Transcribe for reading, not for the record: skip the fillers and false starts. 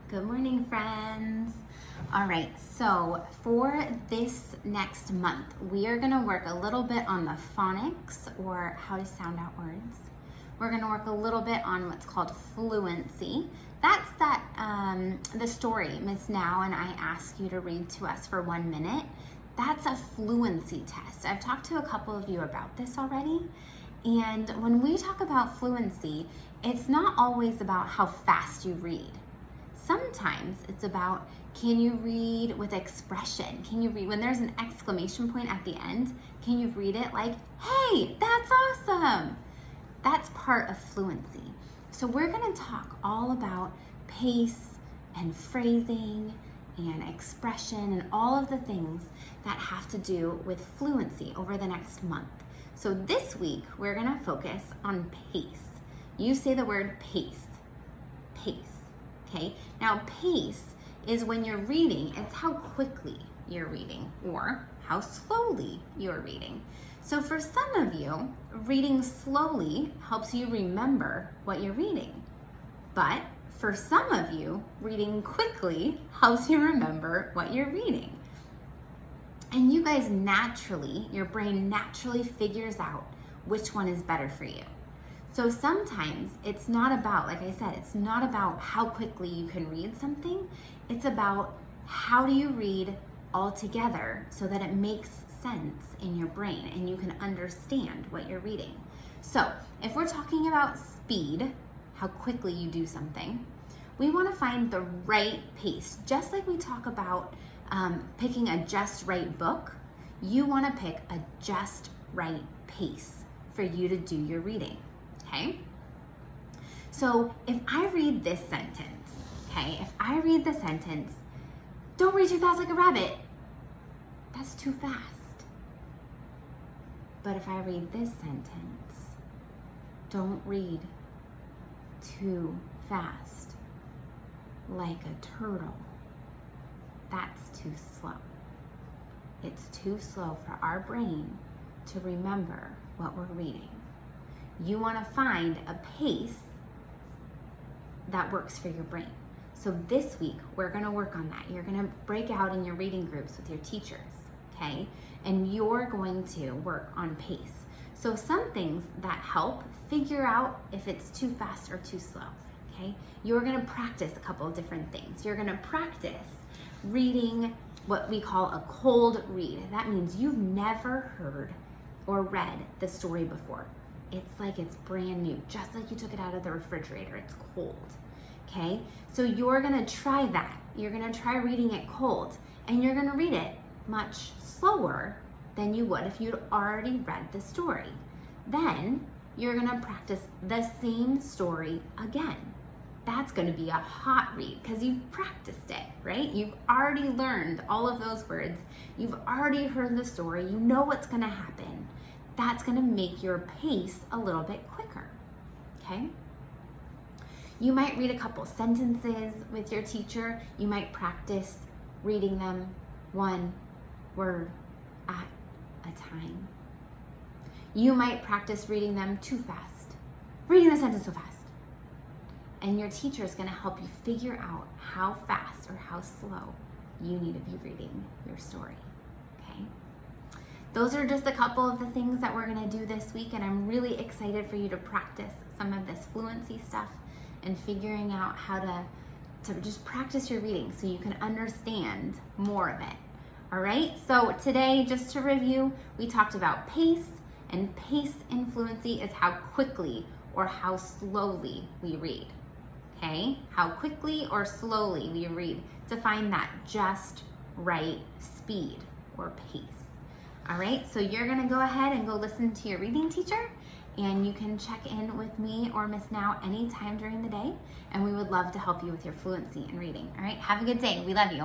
Good morning, friends. All right, so for this next month, we are gonna work a little bit on the phonics, or how to sound out words. We're gonna work a little bit on what's called fluency. That's the story Miss Now and I ask you to read to us for 1 minute. That's a fluency test. I've talked to a couple of you about this already. And when we talk about fluency, it's not always about how fast you read. Sometimes it's about, can you read with expression? Can you read when there's an exclamation point at the end? Can you read it like, hey, that's awesome? That's part of fluency. So we're gonna talk all about pace and phrasing and expression and all of the things that have to do with fluency over the next month. So this week, we're gonna focus on pace. You say the word pace, pace. Okay, now pace is when you're reading, it's how quickly you're reading or how slowly you're reading. So for some of you, reading slowly helps you remember what you're reading. But for some of you, reading quickly helps you remember what you're reading. And you guys naturally, your brain naturally figures out which one is better for you. So sometimes it's not about, like I said, it's not about how quickly you can read something. It's about how do you read all together so that it makes sense in your brain and you can understand what you're reading. So if we're talking about speed, how quickly you do something, we want to find the right pace. Just like we talk about picking a just right book, you want to pick a just right pace for you to do your reading. Okay, so if I read this sentence, if I read the sentence, don't read too fast like a rabbit, that's too fast. But if I read this sentence, don't read too fast like a turtle, that's too slow. It's too slow for our brain to remember what we're reading. You want to find a pace that works for your brain. So this week, we're going to work on that. You're going to break out in your reading groups with your teachers, okay? And you're going to work on pace. So some things that help figure out if it's too fast or too slow, okay? You're going to practice a couple of different things. You're going to practice reading what we call a cold read. That means you've never heard or read the story before. It's like it's brand new, just like you took it out of the refrigerator. It's cold, okay? So you're gonna try that. You're gonna try reading it cold, and you're gonna read it much slower than you would if you'd already read the story. Then you're gonna practice the same story again. That's gonna be a hot read because you've practiced it, right? You've already learned all of those words. You've already heard the story. You know what's gonna happen. That's gonna make your pace a little bit quicker, okay? You might read a couple sentences with your teacher. You might practice reading them one word at a time. You might practice reading them too fast, reading the sentence so fast. And your teacher is gonna help you figure out how fast or how slow you need to be reading your story, okay? Those are just a couple of the things that we're gonna do this week, and I'm really excited for you to practice some of this fluency stuff and figuring out how to just practice your reading so you can understand more of it. All right, so today, just to review, we talked about pace, and pace in fluency is how quickly or how slowly we read, okay? How quickly or slowly we read to find that just right speed or pace. All right, so you're gonna go ahead and go listen to your reading teacher, and you can check in with me or Miss Now anytime during the day, and we would love to help you with your fluency in reading. All right, have a good day. We love you.